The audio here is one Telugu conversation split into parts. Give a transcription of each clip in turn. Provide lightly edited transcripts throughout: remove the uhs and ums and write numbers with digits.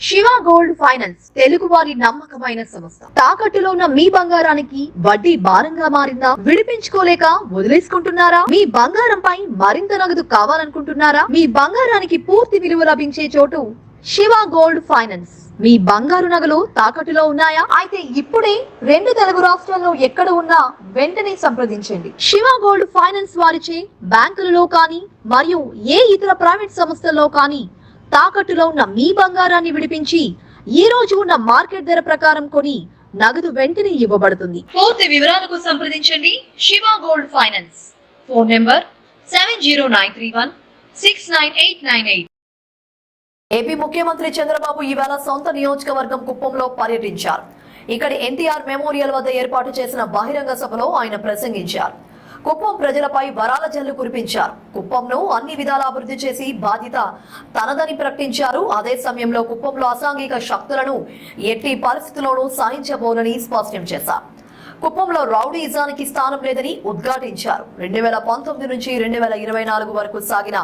శివ గోల్డ్ ఫైనాన్స్ తెలుగు వారి నమ్మకమైన సంస్థ. తాకట్టులో ఉన్న మీ బంగారానికి వడ్డీ భారంగా మారిందా? విడిపించుకోలేక వదిలేసుకుంటున్నారా? మీ బంగారంపై మరింత నగదు కావాలనుకుంటున్నారా? మీ బంగారానికి పూర్తి విలువ లభించే చోటు శివ గోల్డ్ ఫైనాన్స్. మీ బంగారు నగలు తాకట్టులో ఉన్నాయా? అయితే ఇప్పుడే 2 తెలుగు రాష్ట్రాల్లో ఎక్కడ ఉన్నా వెంటనే సంప్రదించండి. శివ గోల్డ్ ఫైనాన్స్ వారిచే బ్యాంకులలో కానీ మరియు ఏ ఇతర ప్రైవేట్ సంస్థల్లో కానీ తాకట్టులో ఉన్న మీ బంగారాన్ని విడిపించి ఈ రోజు ఉన్న మార్కెట్ ధర ప్రకారం కొని నగదు వెంటనే ఇవ్వబడుతుంది. పూర్తి వివరాలకు సంప్రదించండి Shiva gold finance. Phone number 7093169898. AP ముఖ్యమంత్రి చంద్రబాబు ఇవాళ సొంత నియోజకవర్గం కుప్పంలో పర్యటించారు. ఇక్కడి ఎన్టీఆర్ మెమోరియల్ వద్ద ఏర్పాటు చేసిన బహిరంగ సభలో ఆయన ప్రసంగించారు. కుప్పం ప్రజలపై వరాల జల్లు కురిపించారు. కుప్పంను అన్ని విధాలా అభివృద్ధి చేసి బాధ్యత తనదని ప్రకటించారు. అదే సమయంలో కుప్పంలో అసాంఘిక శక్తులను ఎట్టి పరిస్థితుల్లోనూ సహించబోనని స్పష్టం చేశారు. కుప్పంలో రౌడీయిజానికి స్థానం లేదని ఉద్ఘాటించారు. 2019 నుంచి 2024 వరకు సాగిన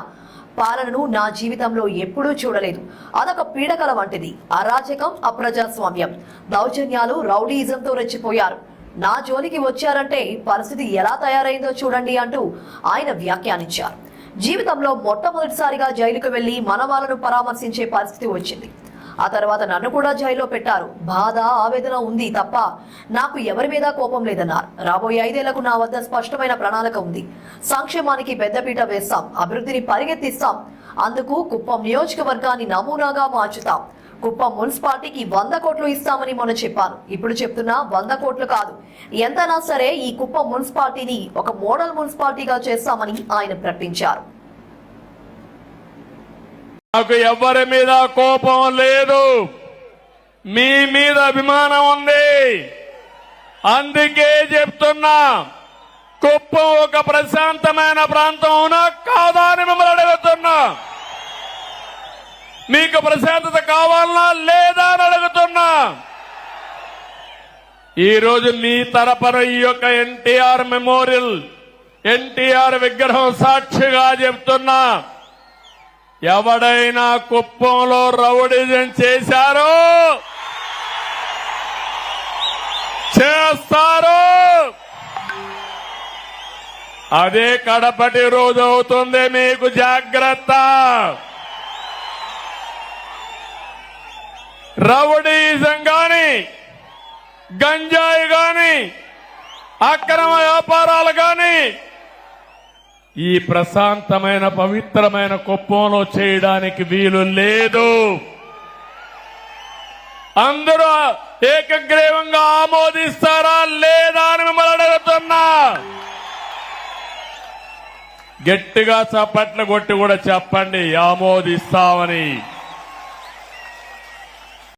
పాలనను నా జీవితంలో ఎప్పుడూ చూడలేదు. అదొక పీడకల వంటిది. అరాచకం, అప్రజాస్వామ్యం, దౌర్జన్యాలు, రౌడీయిజంతో రెచ్చిపోయారు. నా జోలికి వచ్చారంటే పరిస్థితి ఎలా తయారైందో చూడండి అంటూ ఆయన వ్యాఖ్యానించారు. జీవితంలో మొట్టమొదటిసారిగా జైలుకు వెళ్లి మన వాళ్ళను పరామర్శించే పరిస్థితి వచ్చింది. ఆ తర్వాత నన్ను కూడా జైల్లో పెట్టారు. బాధ, ఆవేదన ఉంది తప్ప నాకు ఎవరి మీద కోపం లేదన్నారు. రాబోయే 5 ఏళ్లకు నా వద్ద స్పష్టమైన ప్రణాళిక ఉంది. సంక్షేమానికి పెద్దపీట వేస్తాం, అభివృద్ధిని పరిగెత్తిస్తాం. అందుకు కుప్పం నియోజకవర్గాన్ని నమూనాగా మార్చుతాం. కుప్పం మున్సిపాలిటీకి 100 కోట్లు ఇస్తామని మొన్న చెప్పాను. ఇప్పుడు చెప్తున్నా 100 కోట్లు కాదు, ఎంతైనా సరే ఈ కుప్పం మున్సిపాలిటీని ఒక మోడల్ మున్సిపాలిటీగా చేస్తామని ఆయన ప్రకటించారు. నాకు ఎవరి మీద కోపం లేదు, మీ మీద అభిమానం ఉంది. అందుకే చెప్తున్నా, కుప్పం ఒక ప్రశాంతమైన ప్రాంతం అవునా కాదా అని మిమ్మల్ని అడుగుతున్నా. మీకు ప్రశాంతత కావాలన్నా లేదా అని అడుగుతున్నా. ఈరోజు మీ తరపున ఈ యొక్క ఎన్టీఆర్ మెమోరియల్, ఎన్టీఆర్ విగ్రహం సాక్షిగా చెప్తున్నా, ఎవడైనా కుప్పంలో రౌడీజం చేశారో చేస్తారు. అదే కడపటి రోజు అవుతుంది, మీకు జాగ్రత్త. రౌడీజం గాని, గంజాయి గాని, అక్రమ వ్యాపారాలు గాని ఈ ప్రశాంతమైన పవిత్రమైన కుప్పంలో చేయడానికి వీలు లేదు. అందరూ ఏకగ్రీవంగా ఆమోదిస్తారా లేదా అని మిమ్మల్ని అడుగుతున్నా. గట్టిగా చప్పట్లు కొట్టి కూడా చెప్పండి ఆమోదిస్తామని.